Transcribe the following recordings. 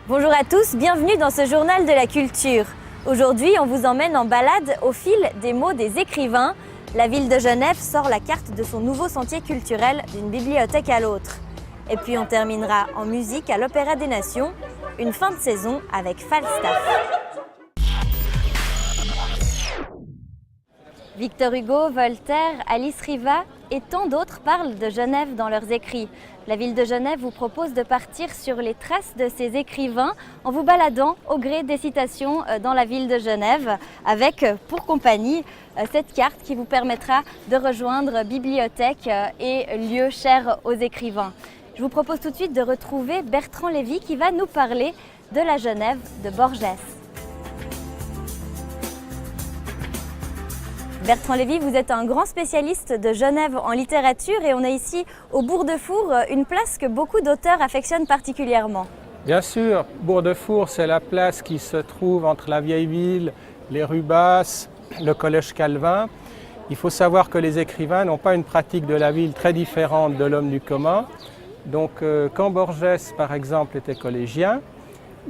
Bonjour à tous, bienvenue dans ce journal de la culture. Aujourd'hui, on vous emmène en balade au fil des mots des écrivains. La ville de Genève sort la carte de son nouveau sentier culturel d'une bibliothèque à l'autre. Et puis on terminera en musique à l'Opéra des Nations, une fin de saison avec Falstaff. Victor Hugo, Voltaire, Alice Riva et tant d'autres parlent de Genève dans leurs écrits. La ville de Genève vous propose de partir sur les traces de ces écrivains en vous baladant au gré des citations dans la ville de Genève avec pour compagnie cette carte qui vous permettra de rejoindre bibliothèques et lieux chers aux écrivains. Je vous propose tout de suite de retrouver Bertrand Lévy qui va nous parler de la Genève de Borges. Bertrand Lévy, vous êtes un grand spécialiste de Genève en littérature et on est ici au Bourg-de-Four, une place que beaucoup d'auteurs affectionnent particulièrement. Bien sûr, Bourg-de-Four, c'est la place qui se trouve entre la vieille ville, les rues basses, le collège Calvin. Il faut savoir que les écrivains n'ont pas une pratique de la ville très différente de l'homme du commun. Donc quand Borges, par exemple, était collégien,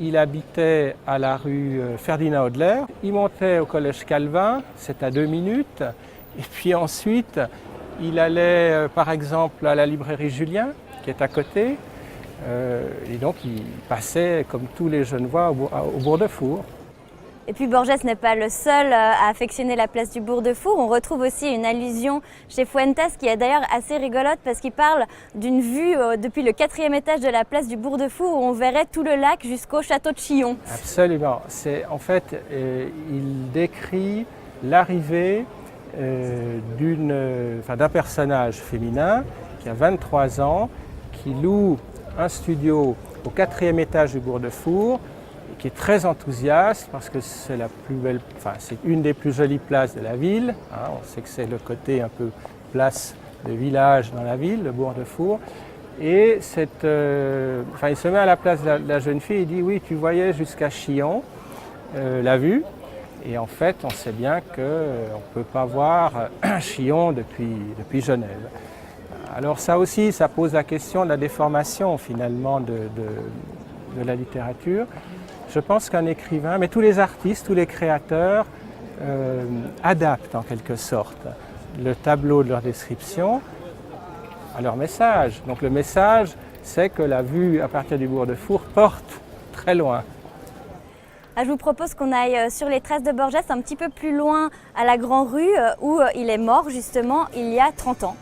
il habitait à la rue Ferdinand Hodler. Il montait au collège Calvin, c'est à 2 minutes. Et puis ensuite, il allait par exemple à la librairie Julien, qui est à côté. Et donc il passait, comme tous les Genevois, au Bourg-de-Four. Et puis Borges n'est pas le seul à affectionner la place du Bourg-de-Four. On retrouve aussi une allusion chez Fuentes qui est d'ailleurs assez rigolote parce qu'il parle d'une vue depuis le 4e étage de la place du Bourg-de-Four où on verrait tout le lac jusqu'au château de Chillon. Absolument. En fait, il décrit l'arrivée d'un personnage féminin qui a 23 ans, qui loue un studio au 4e étage du Bourg-de-Four, qui est très enthousiaste parce que c'est c'est une des plus jolies places de la ville. On sait que c'est le côté un peu place de village dans la ville, le Bourg-de-Four. Et il se met à la place de la jeune fille et dit « Oui, tu voyais jusqu'à Chillon la vue ». Et en fait, on sait bien qu'on ne peut pas voir Chillon depuis Genève. Alors ça aussi, ça pose la question de la déformation finalement de la littérature. Je pense qu'un écrivain, mais tous les artistes, tous les créateurs adaptent en quelque sorte le tableau de leur description à leur message. Donc le message, c'est que la vue à partir du Bourg-de-Four porte très loin. Je vous propose qu'on aille sur les traces de Borges, un petit peu plus loin à la Grand-Rue où il est mort justement il y a 30 ans.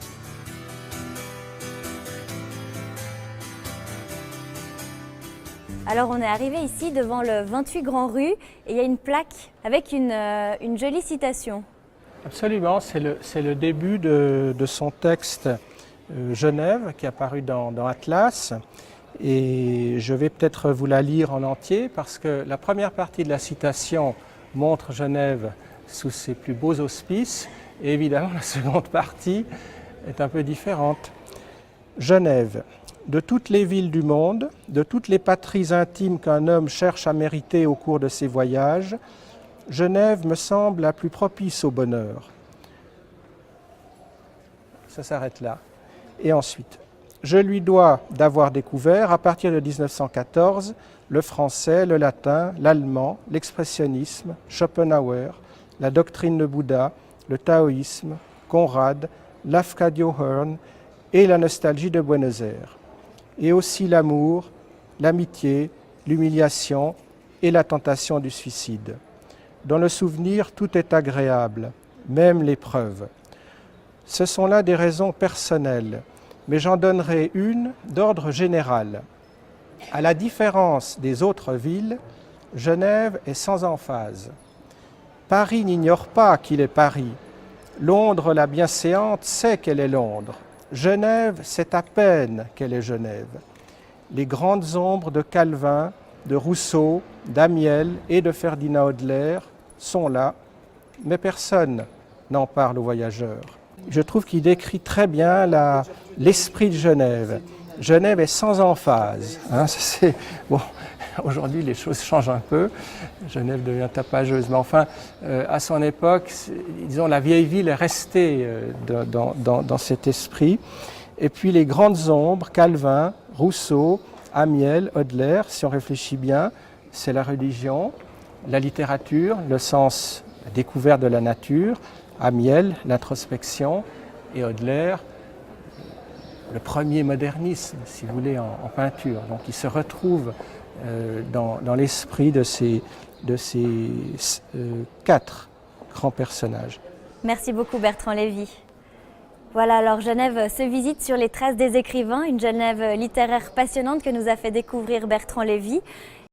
Alors on est arrivé ici devant le 28 Grand-Rue et il y a une plaque avec une jolie citation. Absolument, c'est le début de son texte Genève qui est apparu dans Atlas. Et je vais peut-être vous la lire en entier parce que la première partie de la citation montre Genève sous ses plus beaux auspices et évidemment la seconde partie est un peu différente. Genève. De toutes les villes du monde, de toutes les patries intimes qu'un homme cherche à mériter au cours de ses voyages, Genève me semble la plus propice au bonheur. Ça s'arrête là. Et ensuite, je lui dois d'avoir découvert, à partir de 1914, le français, le latin, l'allemand, l'expressionnisme, Schopenhauer, la doctrine de Bouddha, le taoïsme, Conrad, Lafcadio Hearn et la nostalgie de Buenos Aires. Et aussi l'amour, l'amitié, l'humiliation et la tentation du suicide. Dans le souvenir, tout est agréable, même l'épreuve. Ce sont là des raisons personnelles, mais j'en donnerai une d'ordre général. À la différence des autres villes, Genève est sans emphase. Paris n'ignore pas qu'il est Paris. Londres, la bienséante, sait qu'elle est Londres. Genève, c'est à peine qu'elle est Genève. Les grandes ombres de Calvin, de Rousseau, d'Amiel et de Ferdinand Hodler sont là, mais personne n'en parle aux voyageurs. Je trouve qu'il décrit très bien l'esprit de Genève. Genève est sans emphase. Bon, aujourd'hui, les choses changent un peu. Genève devient tapageuse. Mais enfin, à son époque, disons, la vieille ville est restée dans cet esprit. Et puis les grandes ombres, Calvin, Rousseau, Amiel, Hodler, si on réfléchit bien, c'est la religion, la littérature, le sens, la découverte de la nature, Amiel, l'introspection, et Hodler, le premier modernisme, si vous voulez, en peinture. Donc il se retrouve dans l'esprit de ces 4 grands personnages. Merci beaucoup Bertrand Lévy. Voilà, alors Genève se visite sur les traces des écrivains, une Genève littéraire passionnante que nous a fait découvrir Bertrand Lévy.